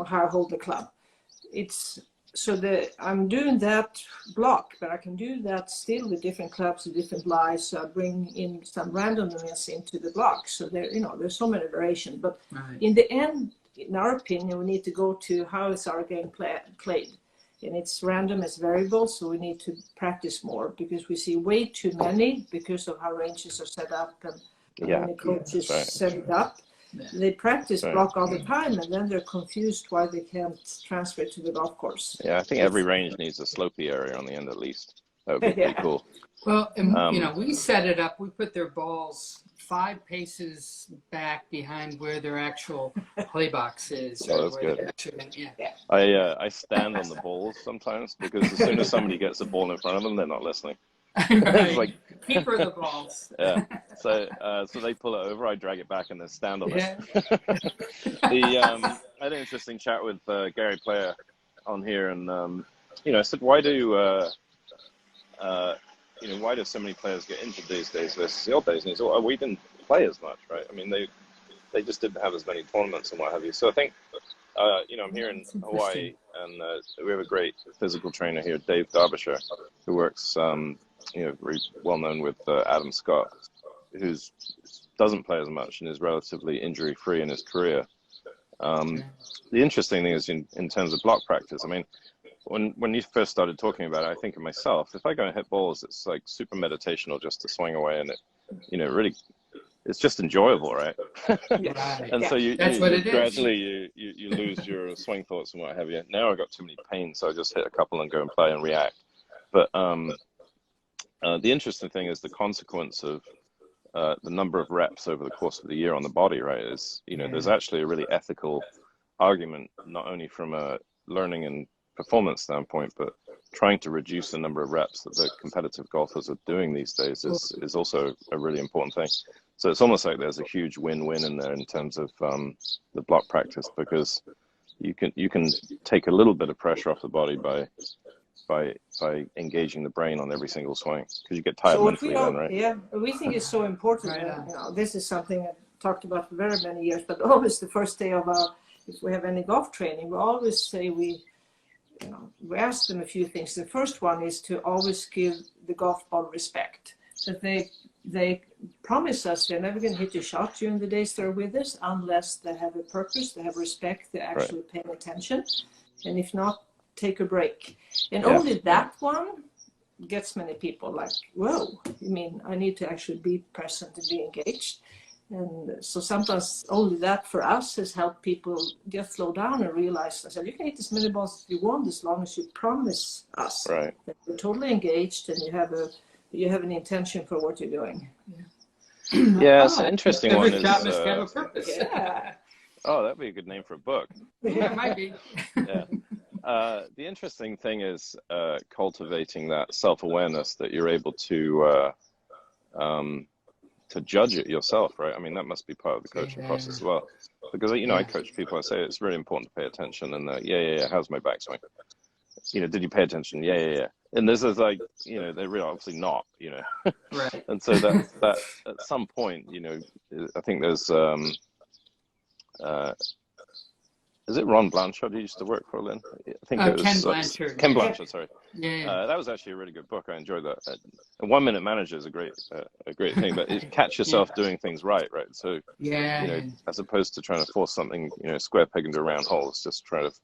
[SPEAKER 2] how I hold the club. It's so that I'm doing that block, but I can do that still with different clubs and different lies. So I bring in some randomness into the block. So there's so many variations. But in the end, in our opinion, we need to go to how is our game played. And it's random, it's variable, so we need to practice more, because we see way too many because of how ranges are set up and many coaches set it up. They practice block all the time, and then they're confused why they can't transfer it to the golf course.
[SPEAKER 1] Yeah, I think every range needs a slopey area on the end at least. That would be pretty cool.
[SPEAKER 3] Well, and, you know, we set it up. We put their balls 5 paces back behind where their actual play box is.
[SPEAKER 1] Oh, that's good. I stand on the balls sometimes because as soon as somebody gets a ball in front of them, they're not listening.
[SPEAKER 3] Right. Like, keeper the balls.
[SPEAKER 1] Yeah. So they pull it over, I drag it back, and then stand on it. I had an interesting chat with Gary Player on here, and you know, I said, why do why do so many players get injured these days versus the old days? And he said, well, we didn't play as much, right? I mean, they just didn't have as many tournaments and what have you. So I think, you know, I'm here in Hawaii, and we have a great physical trainer here, Dave Derbyshire, who works, you know, very well known with Adam Scott, who doesn't play as much and is relatively injury-free in his career. The interesting thing is in terms of block practice, I mean, when you first started talking about it, I think of myself, if I go and hit balls, it's like super meditational just to swing away, and it, you know, really, it's just enjoyable, right? And so you gradually you lose your swing thoughts and what have you. Now I've got too many pains, so I just hit a couple and go and play and react. But the interesting thing is the consequence of the number of reps over the course of the year on the body, right? Is, you know, there's actually a really ethical argument, not only from a learning and performance standpoint, but trying to reduce the number of reps that the competitive golfers are doing these days is also a really important thing. So it's almost like there's a huge win-win in there in terms of the block practice, because you can take a little bit of pressure off the body by engaging the brain on every single swing, because you get tired mentally then, right?
[SPEAKER 2] Yeah, we think it's so important. And, you know, this is something I've talked about for very many years, but always the first day of if we have any golf training, we always say we ask them a few things. The first one is to always give the golf ball respect. That they promise us they're never going to hit a shot during the days they're with us unless they have a purpose, they have respect, they're actually paying attention. And if not, take a break. And only that one gets many people like, whoa, I mean, I need to actually be present and be engaged. And so sometimes only that for us has helped people just slow down and realize, I said, you can hit as many balls as you want as long as you promise us that you're totally engaged and you have an intention for what you're doing.
[SPEAKER 1] Yeah, it's an interesting one. Oh, that'd be a good name for a book.
[SPEAKER 3] Yeah, it might be.
[SPEAKER 1] The interesting thing is cultivating that self-awareness that you're able to judge it yourself, right? I mean, that must be part of the coaching process as well. Because, you know, I coach people, I say it's really important to pay attention, and how's my backswing? You know, did you pay attention? Yeah. And this is like, you know, they're really obviously not, you know. And so that at some point, you know, I think there's is it Ron Blanchard who used to work for Lynn? I think it was
[SPEAKER 3] Ken Blanchard.
[SPEAKER 1] Ken Blanchard, sorry.
[SPEAKER 3] Yeah.
[SPEAKER 1] That was actually a really good book. I enjoyed that. And 1 Minute Manager is a great thing, but catch yourself doing things right? So, you know, as opposed to trying to force something, you know, square peg into a round hole, it's just trying to,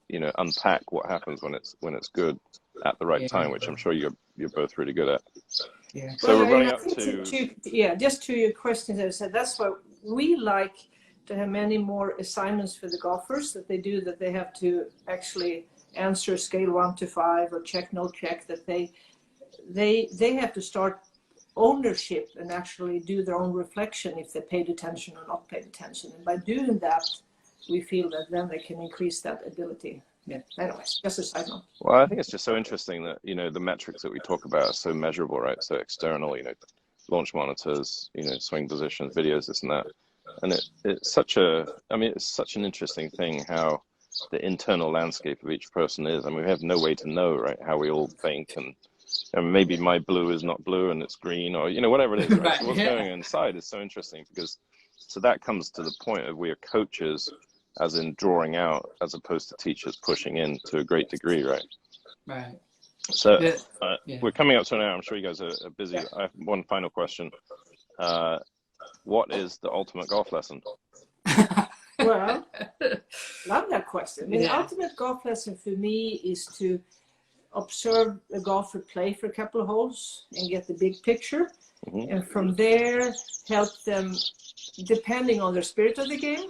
[SPEAKER 1] you know, unpack what happens when it's good at the right time, which I'm sure you're both really good at.
[SPEAKER 3] Yeah.
[SPEAKER 1] So we're running up to
[SPEAKER 2] just to your questions, I said that's why we like to have many more assignments for the golfers that they have to actually answer scale 1 to 5 or check, no check, that they have to start ownership and actually do their own reflection if they paid attention or not paid attention. And by doing that, we feel that then they can increase that ability. Yeah. Anyways, just a side note.
[SPEAKER 1] Well, I think it's just so interesting that, you know, the metrics that we talk about are so measurable, right? So external, you know, launch monitors, you know, swing positions, videos, this and that. And it's such an interesting thing how the internal landscape of each person is. I mean, we have no way to know, right, how we all think, and maybe my blue is not blue and it's green, or, you know, whatever it is. Right? So what's going on inside is so interesting, because so that comes to the point of we are coaches, as in drawing out, as opposed to teachers pushing in to a great degree, right?
[SPEAKER 3] Right.
[SPEAKER 1] So we're coming up to an hour. I'm sure you guys are busy. I have one final question. What is the ultimate golf lesson?
[SPEAKER 2] Well, love that question. I mean, the ultimate golf lesson for me is to observe a golfer play for a couple of holes and get the big picture. and from there help them, depending on the spirit of the game,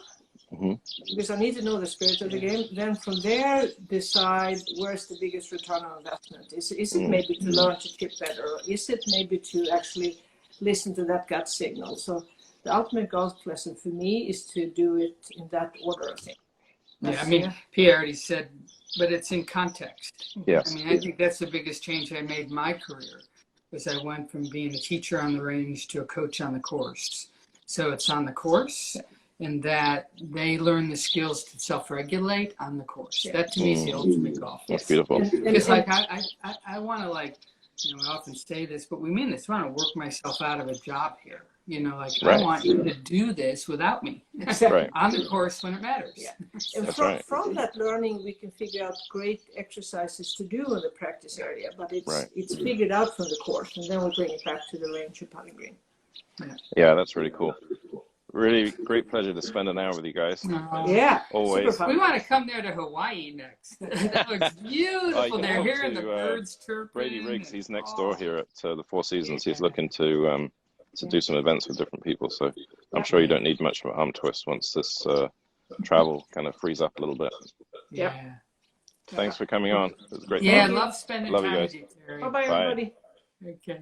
[SPEAKER 2] because I need to know the spirit of the game. Then from there, decide where's the biggest return on investment. Is it maybe to learn to chip better, or is it maybe to actually listen to that gut signal? So the ultimate golf lesson for me is to do it in that order, I think.
[SPEAKER 3] Yeah, I mean, Pierre already said, but it's in context.
[SPEAKER 1] Yes.
[SPEAKER 3] I mean, I think that's the biggest change I made in my career, was I went from being a teacher on the range to a coach on the course. So it's on the course, and that they learn the skills to self-regulate on the course. That to me is the ultimate golf.
[SPEAKER 1] That's beautiful.
[SPEAKER 3] Because like I want to, like, you know, I often say this, but we mean this. I want to work myself out of a job here. You know, like I want you to do this without me on the course when it matters.
[SPEAKER 2] Yeah. And from that learning, we can figure out great exercises to do in the practice area, but it's figured out from the course, and then we bring it back to the range or putting green.
[SPEAKER 1] Yeah, that's really cool. Really great pleasure to spend an hour with you guys.
[SPEAKER 2] Yeah,
[SPEAKER 1] always.
[SPEAKER 3] We want to come there to Hawaii next. That looks beautiful. They're hearing the birds chirping.
[SPEAKER 1] Brady Riggs, he's next door here at the Four Seasons. He's looking to do some events with different people. So I'm sure you don't need much of an arm twist once this travel kind of frees up a little bit.
[SPEAKER 3] Yeah.
[SPEAKER 1] Thanks for coming on. It was great.
[SPEAKER 3] Yeah, I love spending time with you, Terry.
[SPEAKER 2] Bye-bye, everybody.
[SPEAKER 3] Okay.